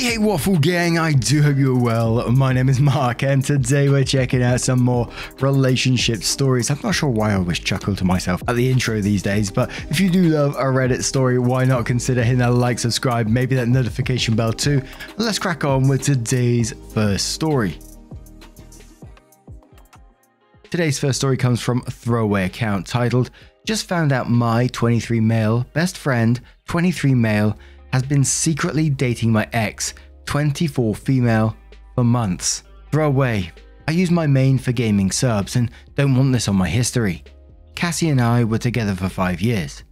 Hey Waffle Gang, I do hope you're well. My name is Mark and today we're checking out some more relationship stories. I'm not sure why I always chuckle to myself at the intro these days, but if you do love a Reddit story, why not consider hitting that like, subscribe, maybe that notification bell too. And let's crack on with today's first story. Today's first story comes from a throwaway account titled, "Just found out my 23 male best friend, 23 male, has been secretly dating my ex, 24 female, for months." Throwaway. I use my main for gaming subs and don't want this on my history. Cassie and I were together for 5 years.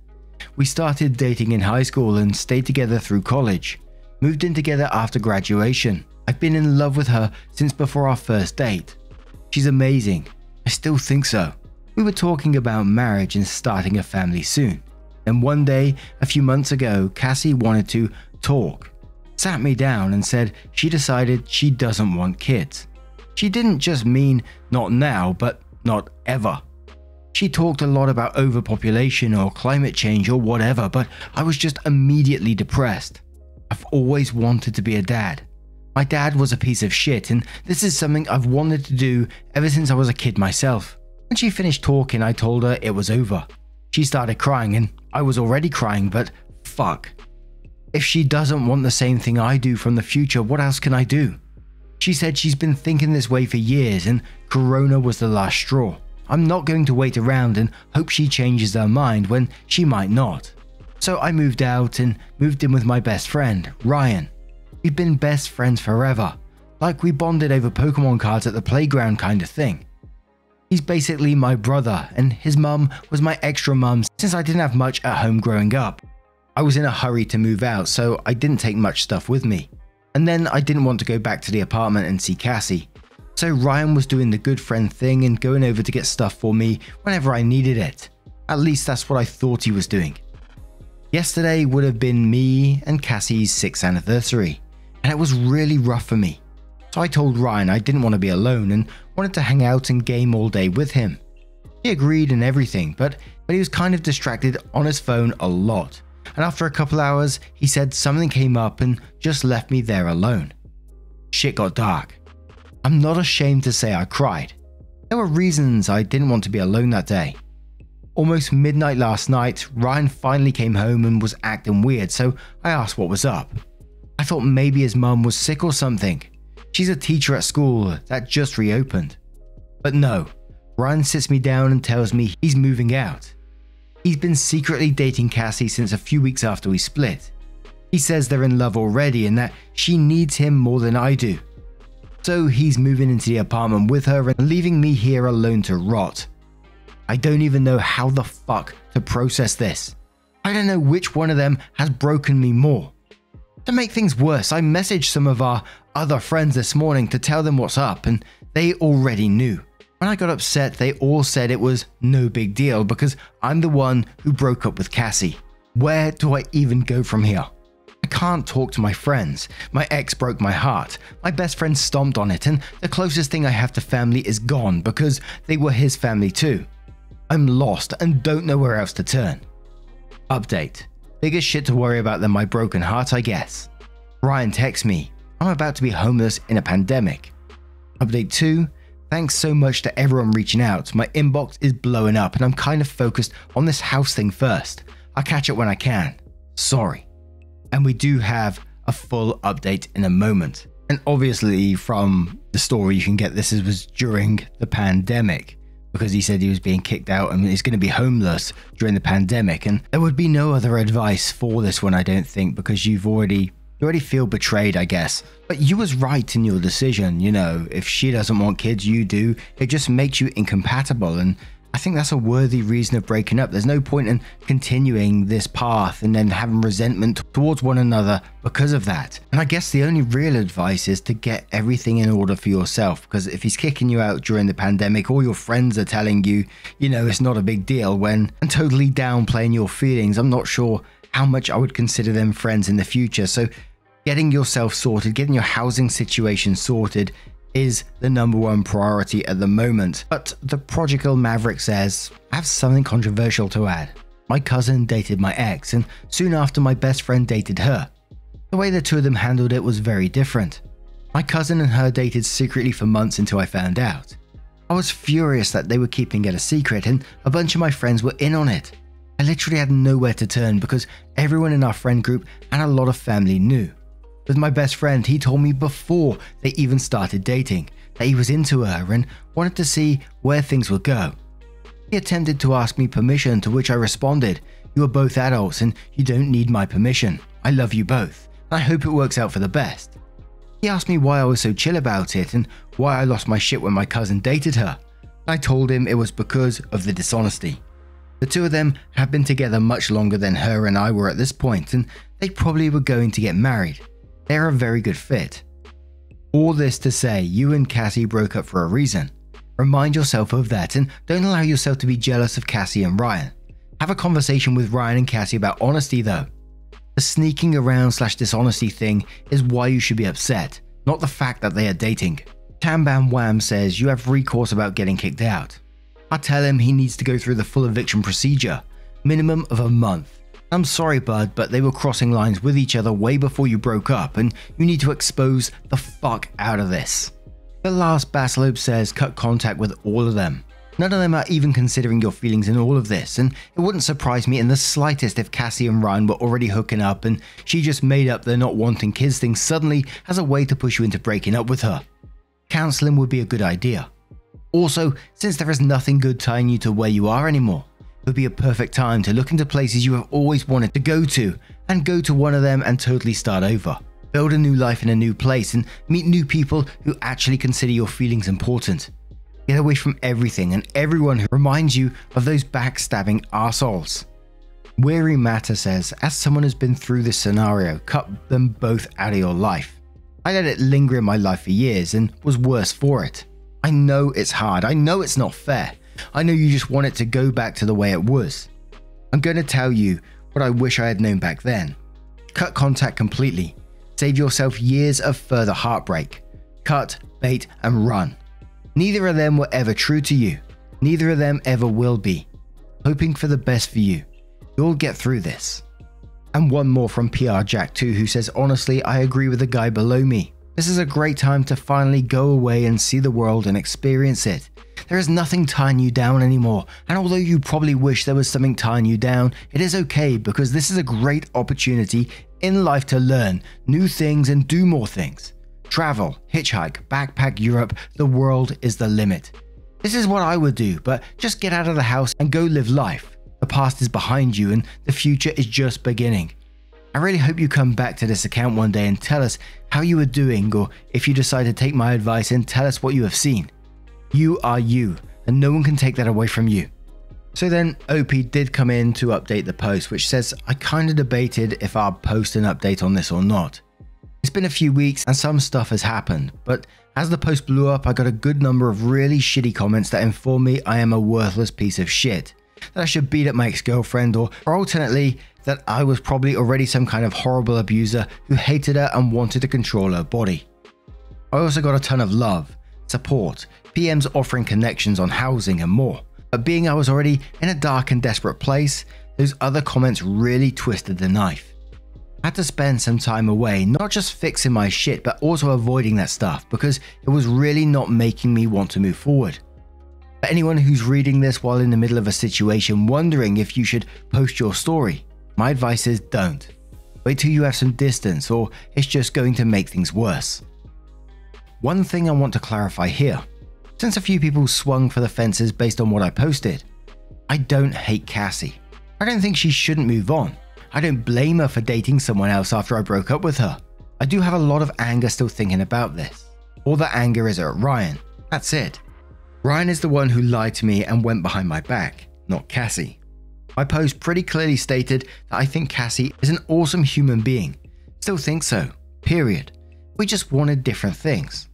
We started dating in high school and stayed together through college. Moved in together after graduation. I've been in love with her since before our first date. She's amazing. I still think so. We were talking about marriage and starting a family soon. Then one day, a few months ago, Cassie wanted to talk. Sat me down and said she decided she doesn't want kids. She didn't just mean not now, but not ever. She talked a lot about overpopulation or climate change or whatever, but I was just immediately depressed. I've always wanted to be a dad. My dad was a piece of shit, and this is something I've wanted to do ever since I was a kid myself. When she finished talking, I told her it was over. She started crying and I was already crying, but fuck. If she doesn't want the same thing I do from the future, what else can I do? She said she's been thinking this way for years and Corona was the last straw. I'm not going to wait around and hope she changes her mind when she might not. So I moved out and moved in with my best friend, Ryan. We've been best friends forever, like we bonded over Pokemon cards at the playground kind of thing. He's basically my brother, and his mum was my extra mum since I didn't have much at home growing up. I was in a hurry to move out, so I didn't take much stuff with me. And then I didn't want to go back to the apartment and see Cassie. So Ryan was doing the good friend thing and going over to get stuff for me whenever I needed it. At least that's what I thought he was doing. Yesterday would have been me and Cassie's 6th anniversary, and it was really rough for me. So I told Ryan I didn't want to be alone and wanted to hang out and game all day with him. He agreed and everything, but he was kind of distracted on his phone a lot. And after a couple hours, he said something came up and just left me there alone. Shit got dark. I'm not ashamed to say I cried. There were reasons I didn't want to be alone that day. Almost midnight last night, Ryan finally came home and was acting weird, so I asked what was up. I thought maybe his mum was sick or something. She's a teacher at school that just reopened. But no, Ryan sits me down and tells me he's moving out. He's been secretly dating Cassie since a few weeks after we split. He says they're in love already and that she needs him more than I do. So he's moving into the apartment with her and leaving me here alone to rot. I don't even know how the fuck to process this. I don't know which one of them has broken me more. To make things worse, I messaged some of our other friends this morning to tell them what's up and they already knew. When I got upset, they all said it was no big deal because I'm the one who broke up with Cassie. Where do I even go from here? I can't talk to my friends. My ex broke my heart. My best friend stomped on it and the closest thing I have to family is gone because they were his family too. I'm lost and don't know where else to turn. Update. Bigger shit to worry about than my broken heart, I guess. Ryan texts me, I'm about to be homeless in a pandemic. Update 2. Thanks so much to everyone reaching out. My inbox is blowing up and I'm kind of focused on this house thing first. I'll catch it when I can. Sorry. And we do have a full update in a moment. And obviously from the story you can get this was during the pandemic. Because he said he was being kicked out and he's going to be homeless during the pandemic. And there would be no other advice for this one, I don't think, because you already feel betrayed, I guess. But you was right in your decision, you know, if she doesn't want kids, you do. It just makes you incompatible. And I think that's a worthy reason of breaking up. There's no point in continuing this path and then having resentment towards one another because of that. And I guess the only real advice is to get everything in order for yourself, because if he's kicking you out during the pandemic, all your friends are telling you, you know, it's not a big deal and totally downplaying your feelings. I'm not sure how much I would consider them friends in the future. So getting yourself sorted, getting your housing situation sorted is the #1 priority at the moment. But the prodigal Maverick says, I have something controversial to add. My cousin dated my ex and soon after my best friend dated her. The way the two of them handled it was very different. My cousin and her dated secretly for months until I found out. I was furious that they were keeping it a secret and a bunch of my friends were in on it. I literally had nowhere to turn because everyone in our friend group and a lot of family knew. With my best friend, he told me before they even started dating that he was into her and wanted to see where things would go. He attempted to ask me permission, to which I responded, "You are both adults and you don't need my permission. I love you both. I hope it works out for the best." He asked me why I was so chill about it and why I lost my shit when my cousin dated her. I told him it was because of the dishonesty. The two of them have been together much longer than her and I were at this point, and they probably were going to get married. They are a very good fit. All this to say, you and Cassie broke up for a reason. Remind yourself of that and don't allow yourself to be jealous of Cassie and Ryan. Have a conversation with Ryan and Cassie about honesty though. The sneaking around / dishonesty thing is why you should be upset, not the fact that they are dating. Tam Bam Wham says you have recourse about getting kicked out. I tell him he needs to go through the full eviction procedure, minimum of a month. I'm sorry bud, but they were crossing lines with each other way before you broke up and you need to expose the fuck out of this. The last Baslope says cut contact with all of them. None of them are even considering your feelings in all of this, and it wouldn't surprise me in the slightest if Cassie and Ryan were already hooking up and she just made up their not wanting kids thing suddenly as a way to push you into breaking up with her. Counseling would be a good idea. Also, since there is nothing good tying you to where you are anymore, it would be a perfect time to look into places you have always wanted to go to and go to one of them and totally start over. Build a new life in a new place and meet new people who actually consider your feelings important. Get away from everything and everyone who reminds you of those backstabbing arseholes. Weary Matter says, as someone who's been through this scenario, cut them both out of your life. I let it linger in my life for years and was worse for it. I know it's hard, I know it's not fair. I know you just want it to go back to the way it was. I'm going to tell you what I wish I had known back then. Cut contact completely. Save yourself years of further heartbreak. Cut, bait, and run. Neither of them were ever true to you. Neither of them ever will be. Hoping for the best for you. You'll get through this. And one more from PR Jack 2 who says, honestly, I agree with the guy below me. This is a great time to finally go away and see the world and experience it. There is nothing tying you down anymore, and although you probably wish there was something tying you down, it is okay because this is a great opportunity in life to learn new things and do more things. Travel, hitchhike, backpack Europe, the world is the limit. This is what I would do, but just get out of the house and go live life. The past is behind you and the future is just beginning. I really hope you come back to this account one day and tell us how you are doing, or if you decide to take my advice and tell us what you have seen. You are you, and no one can take that away from you. So then OP did come in to update the post, which says, I kinda debated if I'll post an update on this or not. It's been a few weeks and some stuff has happened, but as the post blew up, I got a good number of really shitty comments that inform me I am a worthless piece of shit, that I should beat up my ex-girlfriend, or alternately, that I was probably already some kind of horrible abuser who hated her and wanted to control her body. I also got a ton of love, support, PMs offering connections on housing and more, but being I was already in a dark and desperate place, those other comments really twisted the knife. I had to spend some time away, not just fixing my shit, but also avoiding that stuff because it was really not making me want to move forward. For anyone who's reading this while in the middle of a situation wondering if you should post your story, my advice is don't. Wait till you have some distance, or it's just going to make things worse. One thing I want to clarify here, since a few people swung for the fences based on what I posted, I don't hate Cassie. I don't think she shouldn't move on. I don't blame her for dating someone else after I broke up with her. I do have a lot of anger still thinking about this. All the anger is at Ryan. That's it. Ryan is the one who lied to me and went behind my back, not Cassie. My post pretty clearly stated that I think Cassie is an awesome human being. Still think so, period. We just wanted different things.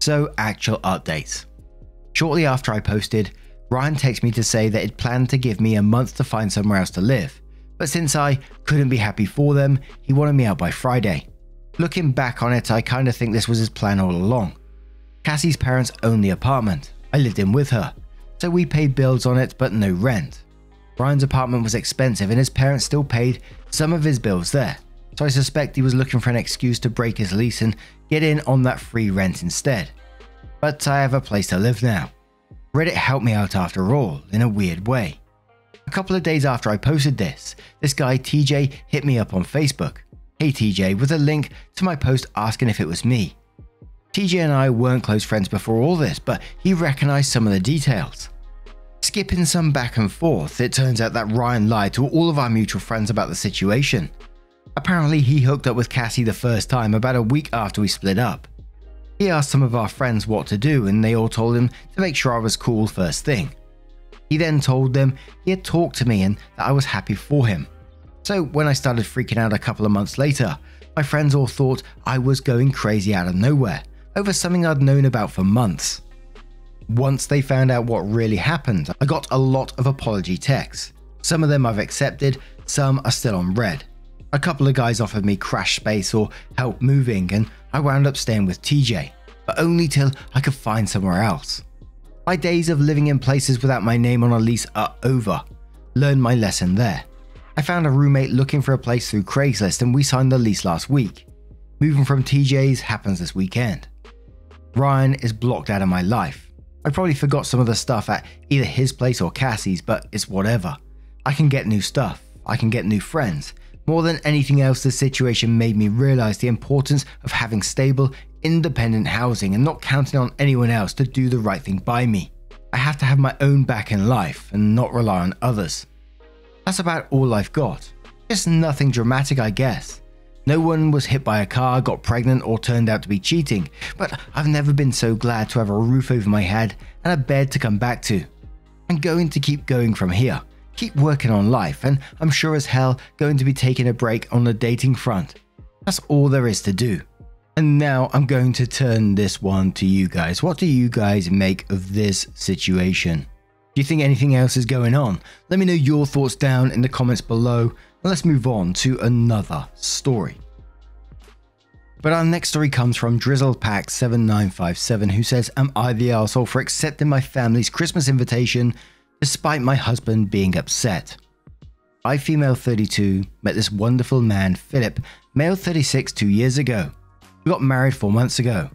So, actual updates. Shortly after I posted, Ryan texted me to say that he'd planned to give me a month to find somewhere else to live, but since I couldn't be happy for them, he wanted me out by Friday. Looking back on it, I kinda think this was his plan all along. Cassie's parents owned the apartment. I lived in with her, so we paid bills on it but no rent. Ryan's apartment was expensive and his parents still paid some of his bills there. so I suspect he was looking for an excuse to break his lease and get in on that free rent instead. But I have a place to live now. Reddit helped me out after all, in a weird way. A couple of days after I posted this guy TJ hit me up on Facebook. Hey TJ, with a link to my post asking if it was me. TJ and I weren't close friends before all this, but he recognized some of the details. Skipping some back and forth, it turns out that Ryan lied to all of our mutual friends about the situation. Apparently he hooked up with Cassie the first time about a week after we split up. He asked some of our friends what to do and they all told him to make sure I was cool first thing. He then told them he had talked to me and that I was happy for him. So when I started freaking out a couple of months later, my friends all thought I was going crazy out of nowhere over something I'd known about for months. Once they found out what really happened, I got a lot of apology texts. Some of them I've accepted, some are still on red. A couple of guys offered me crash space or help moving and I wound up staying with TJ, but only till I could find somewhere else. My days of living in places without my name on a lease are over. Learned my lesson there. I found a roommate looking for a place through Craigslist and we signed the lease last week. Moving from TJ's happens this weekend. Ryan is blocked out of my life. I probably forgot some of the stuff at either his place or Cassie's, but it's whatever. I can get new stuff. I can get new friends. More than anything else, this situation made me realize the importance of having stable, independent housing and not counting on anyone else to do the right thing by me. I have to have my own back in life and not rely on others. That's about all I've got. Just nothing dramatic, I guess. No one was hit by a car, got pregnant or turned out to be cheating, but I've never been so glad to have a roof over my head and a bed to come back to. I'm going to keep going from here, keep working on life, and I'm sure as hell going to be taking a break on the dating front. That's all there is to do. And now I'm going to turn this one to you guys. What do you guys make of this situation? Do you think anything else is going on? Let me know your thoughts down in the comments below, and let's move on to another story. But our next story comes from DrizzlePack7957, who says, am I the arsehole for accepting my family's Christmas invitation despite my husband being upset? I, female 32, met this wonderful man, Philip, male 36, 2 years ago. We got married 4 months ago.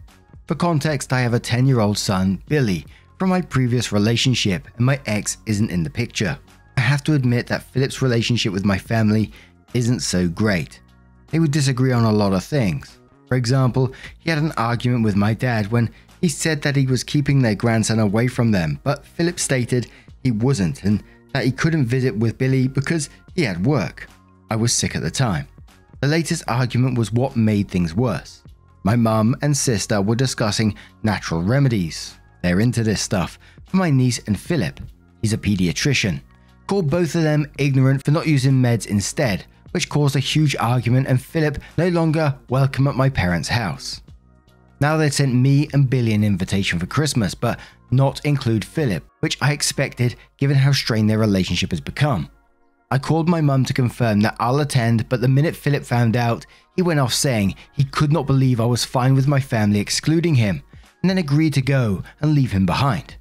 For context, I have a 10-year-old son, Billy, from my previous relationship, and my ex isn't in the picture. I have to admit that Philip's relationship with my family isn't so great. They would disagree on a lot of things. For example, he had an argument with my dad when he said that he was keeping their grandson away from them, but Philip stated he wasn't and that he couldn't visit with Billy because he had work. I was sick at the time. The latest argument was what made things worse. My mum and sister were discussing natural remedies. They're into this stuff. For my niece and Philip, he's a pediatrician. Called both of them ignorant for not using meds instead, which caused a huge argument and Philip no longer welcome at my parents' house. Now they'd sent me and Billy an invitation for Christmas, but not include Philip, which I expected given how strained their relationship has become. I called my mum to confirm that I'll attend, but the minute Philip found out, he went off saying he could not believe I was fine with my family excluding him, and then agreed to go and leave him behind.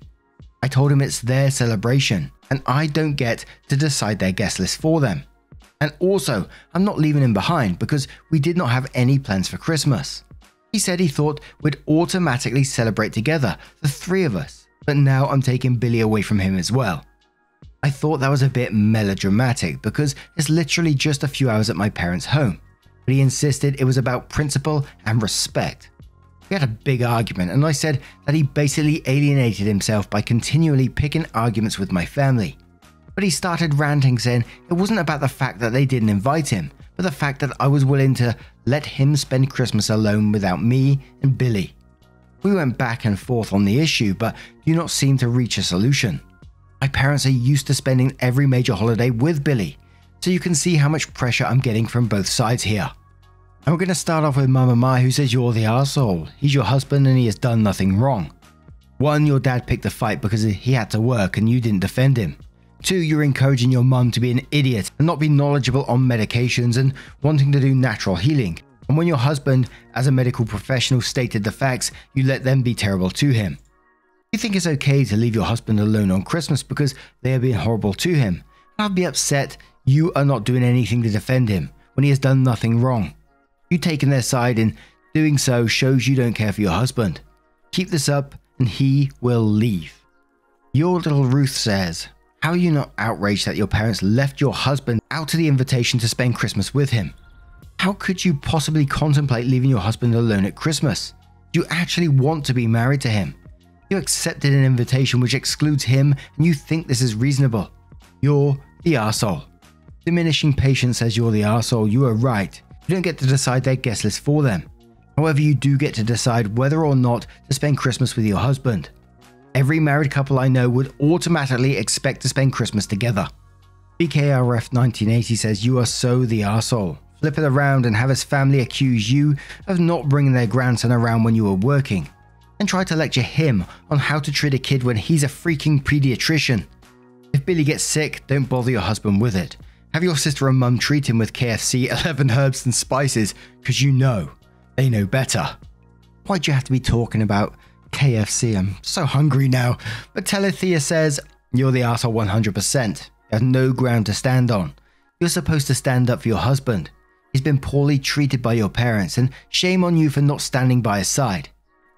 I told him it's their celebration, and I don't get to decide their guest list for them. And also, I'm not leaving him behind because we did not have any plans for Christmas. He said he thought we'd automatically celebrate together, the three of us, but now I'm taking Billy away from him as well. I thought that was a bit melodramatic because it's literally just a few hours at my parents' home, but he insisted it was about principle and respect. We had a big argument and I said that he basically alienated himself by continually picking arguments with my family. But he started ranting saying it wasn't about the fact that they didn't invite him, but the fact that I was willing to let him spend Christmas alone without me and Billy. We went back and forth on the issue, but do not seem to reach a solution. My parents are used to spending every major holiday with Billy, so you can see how much pressure I'm getting from both sides here. And we're going to start off with Mama Mai, who says you're the arsehole. He's your husband and he has done nothing wrong. 1, your dad picked the fight because he had to work and you didn't defend him. 2, you're encouraging your mum to be an idiot and not be knowledgeable on medications and wanting to do natural healing. And when your husband, as a medical professional, stated the facts, you let them be terrible to him. You think it's okay to leave your husband alone on Christmas because they are being horrible to him. I'd be upset you are not doing anything to defend him when he has done nothing wrong. You taking their side in doing so shows you don't care for your husband. Keep this up and he will leave. Your Little Ruth says, how are you not outraged that your parents left your husband out of the invitation to spend Christmas with him? How could you possibly contemplate leaving your husband alone at Christmas? Do you actually want to be married to him? You accepted an invitation which excludes him and you think this is reasonable. You're the arsehole. Diminishing Patience says you're the arsehole. You are right. You don't get to decide their guest list for them. However, you do get to decide whether or not to spend Christmas with your husband. Every married couple I know would automatically expect to spend Christmas together. BKRF 1980 says you are so the arsehole. Flip it around and have his family accuse you of not bringing their grandson around when you were working, and try to lecture him on how to treat a kid when he's a freaking pediatrician. If Billy gets sick, don't bother your husband with it. Have your sister and mum treat him with KFC 11 herbs and spices, because you know they know better. Why'd you have to be talking about KFC? I'm so hungry now. But Telethea says, you're the arsehole 100%. You have no ground to stand on. You're supposed to stand up for your husband. He's been poorly treated by your parents, and shame on you for not standing by his side.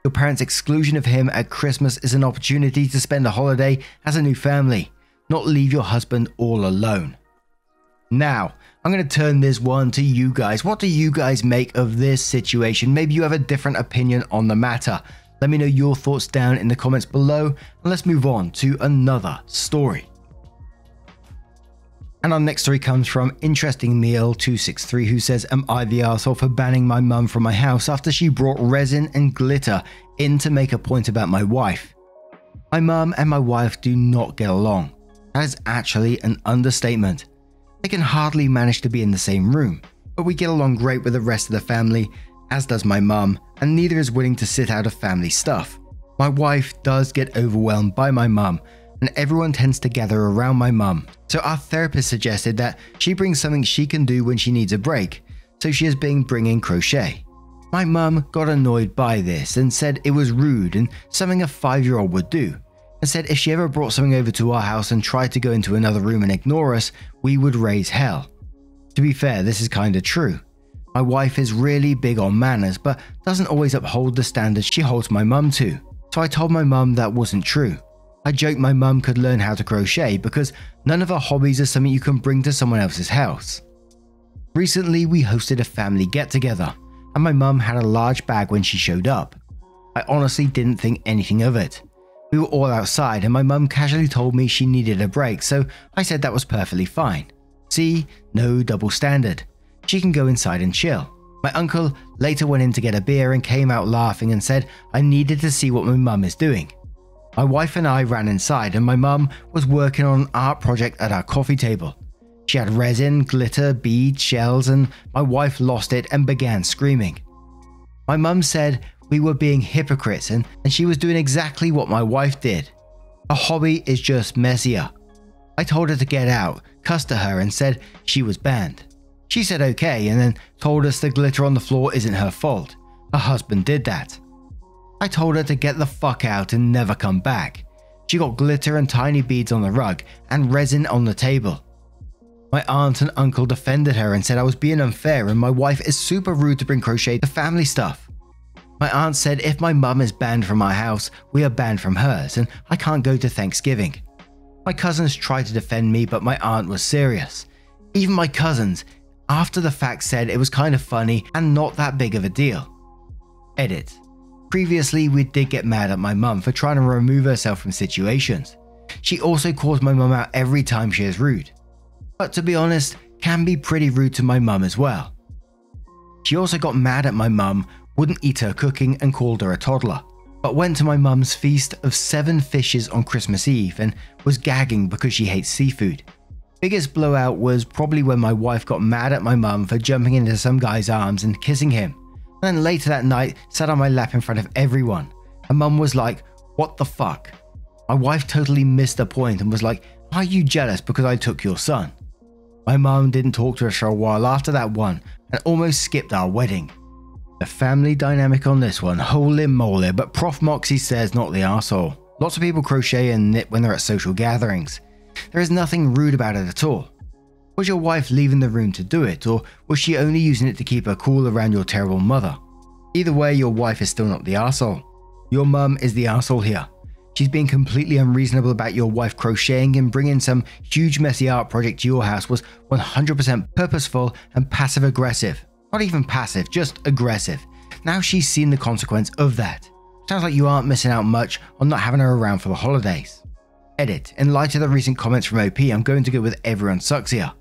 Your parents' exclusion of him at Christmas is an opportunity to spend a holiday as a new family, not leave your husband all alone. Now, I'm going to turn this one to you guys. What do you guys make of this situation? Maybe you have a different opinion on the matter. Let me know your thoughts down in the comments below, and let's move on to another story. And our next story comes from Interesting Meal 263, who says, am I the arsehole for banning my mum from my house after she brought resin and glitter in to make a point about my wife? My mum and my wife do not get along. That is actually an understatement. They can hardly manage to be in the same room, but we get along great with the rest of the family, as does my mum, and neither is willing to sit out of family stuff. My wife does get overwhelmed by my mum, and everyone tends to gather around my mum, so our therapist suggested that she brings something she can do when she needs a break, so she has been bringing crochet. My mum got annoyed by this and said it was rude and something a 5-year-old would do, and said if she ever brought something over to our house and tried to go into another room and ignore us, we would raise hell. To be fair, this is kinda true. My wife is really big on manners, but doesn't always uphold the standards she holds my mum to, so I told my mum that wasn't true. I joked my mum could learn how to crochet because none of our hobbies are something you can bring to someone else's house. Recently, we hosted a family get-together, and my mum had a large bag when she showed up. I honestly didn't think anything of it. We were all outside and my mum casually told me she needed a break, so I said that was perfectly fine. See, no double standard. She can go inside and chill. My uncle later went in to get a beer and came out laughing and said I needed to see what my mum is doing. My wife and I ran inside and my mum was working on an art project at our coffee table. She had resin, glitter, beads, shells, and my wife lost it and began screaming. My mum said we were being hypocrites and she was doing exactly what my wife did. Her hobby is just messier. I told her to get out, cussed at her and said she was banned. She said okay and then told us the glitter on the floor isn't her fault. Her husband did that. I told her to get the fuck out and never come back. She got glitter and tiny beads on the rug and resin on the table. My aunt and uncle defended her and said I was being unfair and my wife is super rude to bring crochet to family stuff. My aunt said if my mum is banned from my house, we are banned from hers and I can't go to Thanksgiving. My cousins tried to defend me, but my aunt was serious. Even my cousins, after the fact, said it was kind of funny and not that big of a deal. Edit. Previously, we did get mad at my mum for trying to remove herself from situations. She also calls my mum out every time she is rude. But to be honest, can be pretty rude to my mum as well. She also got mad at my mum, wouldn't eat her cooking and called her a toddler, but went to my mum's feast of 7 fishes on Christmas Eve and was gagging because she hates seafood. Biggest blowout was probably when my wife got mad at my mum for jumping into some guy's arms and kissing him, and then later that night sat on my lap in front of everyone, and mum was like, what the fuck? My wife totally missed the point and was like, are you jealous because I took your son? My mum didn't talk to us for a while after that one and almost skipped our wedding. The family dynamic on this one, holy moly, but Prof Moxie says not the arsehole. Lots of people crochet and knit when they're at social gatherings. There is nothing rude about it at all. Was your wife leaving the room to do it, or was she only using it to keep her cool around your terrible mother? Either way, your wife is still not the arsehole. Your mum is the arsehole here. She's being completely unreasonable about your wife crocheting, and bringing some huge messy art project to your house was 100% purposeful and passive aggressive. Not even passive, just aggressive. Now she's seen the consequence of that. Sounds like you aren't missing out much on not having her around for the holidays. Edit. In light of the recent comments from OP, I'm going to go with everyone sucks here.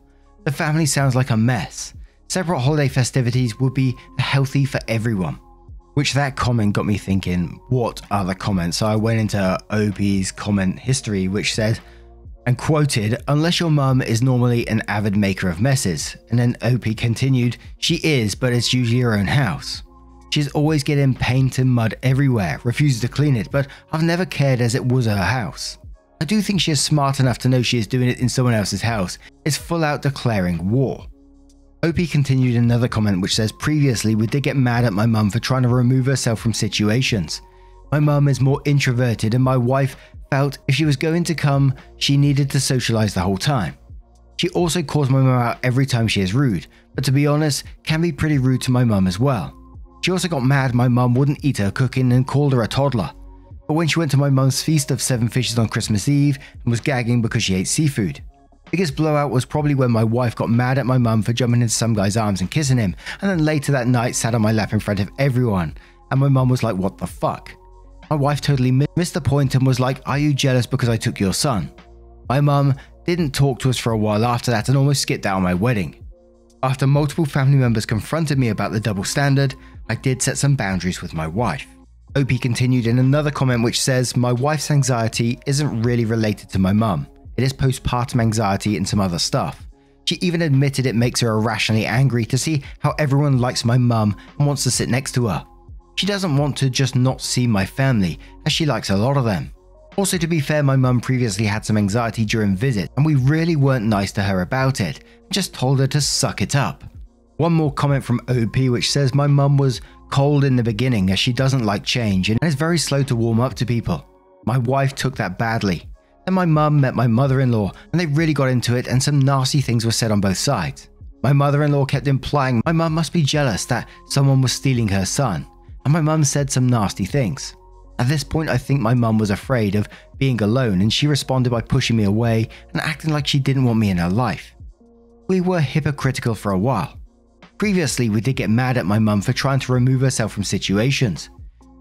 The family sounds like a mess. Separate holiday festivities would be healthy for everyone. Which that comment got me thinking, what are the comments? So I went into OP's comment history, which said, and quoted, unless your mum is normally an avid maker of messes. And then OP continued, she is, but it's usually her own house. She's always getting paint and mud everywhere, refuses to clean it, but I've never cared as it was her house. I do think she is smart enough to know she is doing it in someone else's house. It's full out declaring war. OP continued another comment which says, previously we did get mad at my mum for trying to remove herself from situations. My mum is more introverted and my wife felt if she was going to come, she needed to socialize the whole time. She also calls my mum out every time she is rude, but to be honest, can be pretty rude to my mum as well. She also got mad my mum wouldn't eat her cooking and called her a toddler. But when she went to my mum's feast of 7 fishes on Christmas Eve and was gagging because she ate seafood. Biggest blowout was probably when my wife got mad at my mum for jumping into some guy's arms and kissing him, and then later that night sat on my lap in front of everyone, and my mum was like, what the fuck? My wife totally missed the point and was like, are you jealous because I took your son? My mum didn't talk to us for a while after that and almost skipped out on my wedding. After multiple family members confronted me about the double standard, I did set some boundaries with my wife. OP continued in another comment which says, my wife's anxiety isn't really related to my mum. It is postpartum anxiety and some other stuff. She even admitted it makes her irrationally angry to see how everyone likes my mum and wants to sit next to her. She doesn't want to just not see my family, as she likes a lot of them. Also, to be fair, my mum previously had some anxiety during visits and we really weren't nice to her about it, just told her to suck it up. One more comment from OP which says, my mum was cold in the beginning as she doesn't like change and is very slow to warm up to people. My wife took that badly. Then my mum met my mother-in-law and they really got into it and some nasty things were said on both sides. My mother-in-law kept implying my mum must be jealous that someone was stealing her son, and my mum said some nasty things. At this point I think my mum was afraid of being alone and she responded by pushing me away and acting like she didn't want me in her life. We were hypocritical for a while. Previously we did get mad at my mum for trying to remove herself from situations.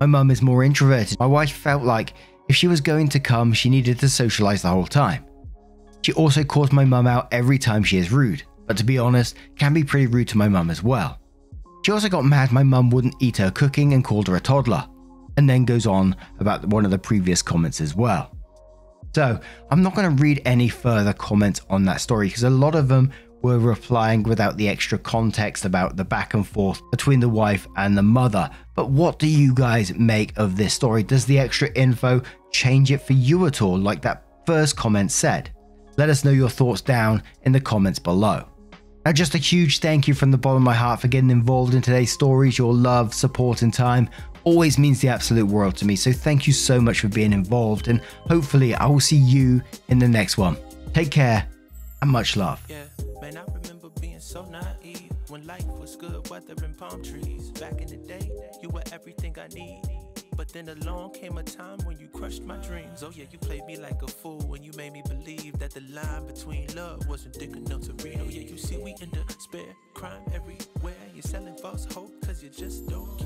My mum is more introverted. My wife felt like if she was going to come, she needed to socialize the whole time. She also calls my mum out every time she is rude, but to be honest, can be pretty rude to my mum as well. She also got mad my mum wouldn't eat her cooking and called her a toddler, and then goes on about one of the previous comments as well. So I'm not going to read any further comments on that story because a lot of them were replying without the extra context about the back and forth between the wife and the mother. But what do you guys make of this story? Does the extra info change it for you at all, like that first comment said? Let us know your thoughts down in the comments below. Now, just a huge thank you from the bottom of my heart for getting involved in today's stories. Your love, support and time always means the absolute world to me. So thank you so much for being involved, and hopefully I will see you in the next one. Take care and much love. Yeah, man, I remember being so naive when life was good, weather and palm trees. Back in the day, you were everything I need. But then along came a time when you crushed my dreams. Oh yeah, you played me like a fool when you made me believe that the line between love wasn't thick enough to read. Oh yeah, you see we in the spare crime everywhere. You're selling false hope cause you just don't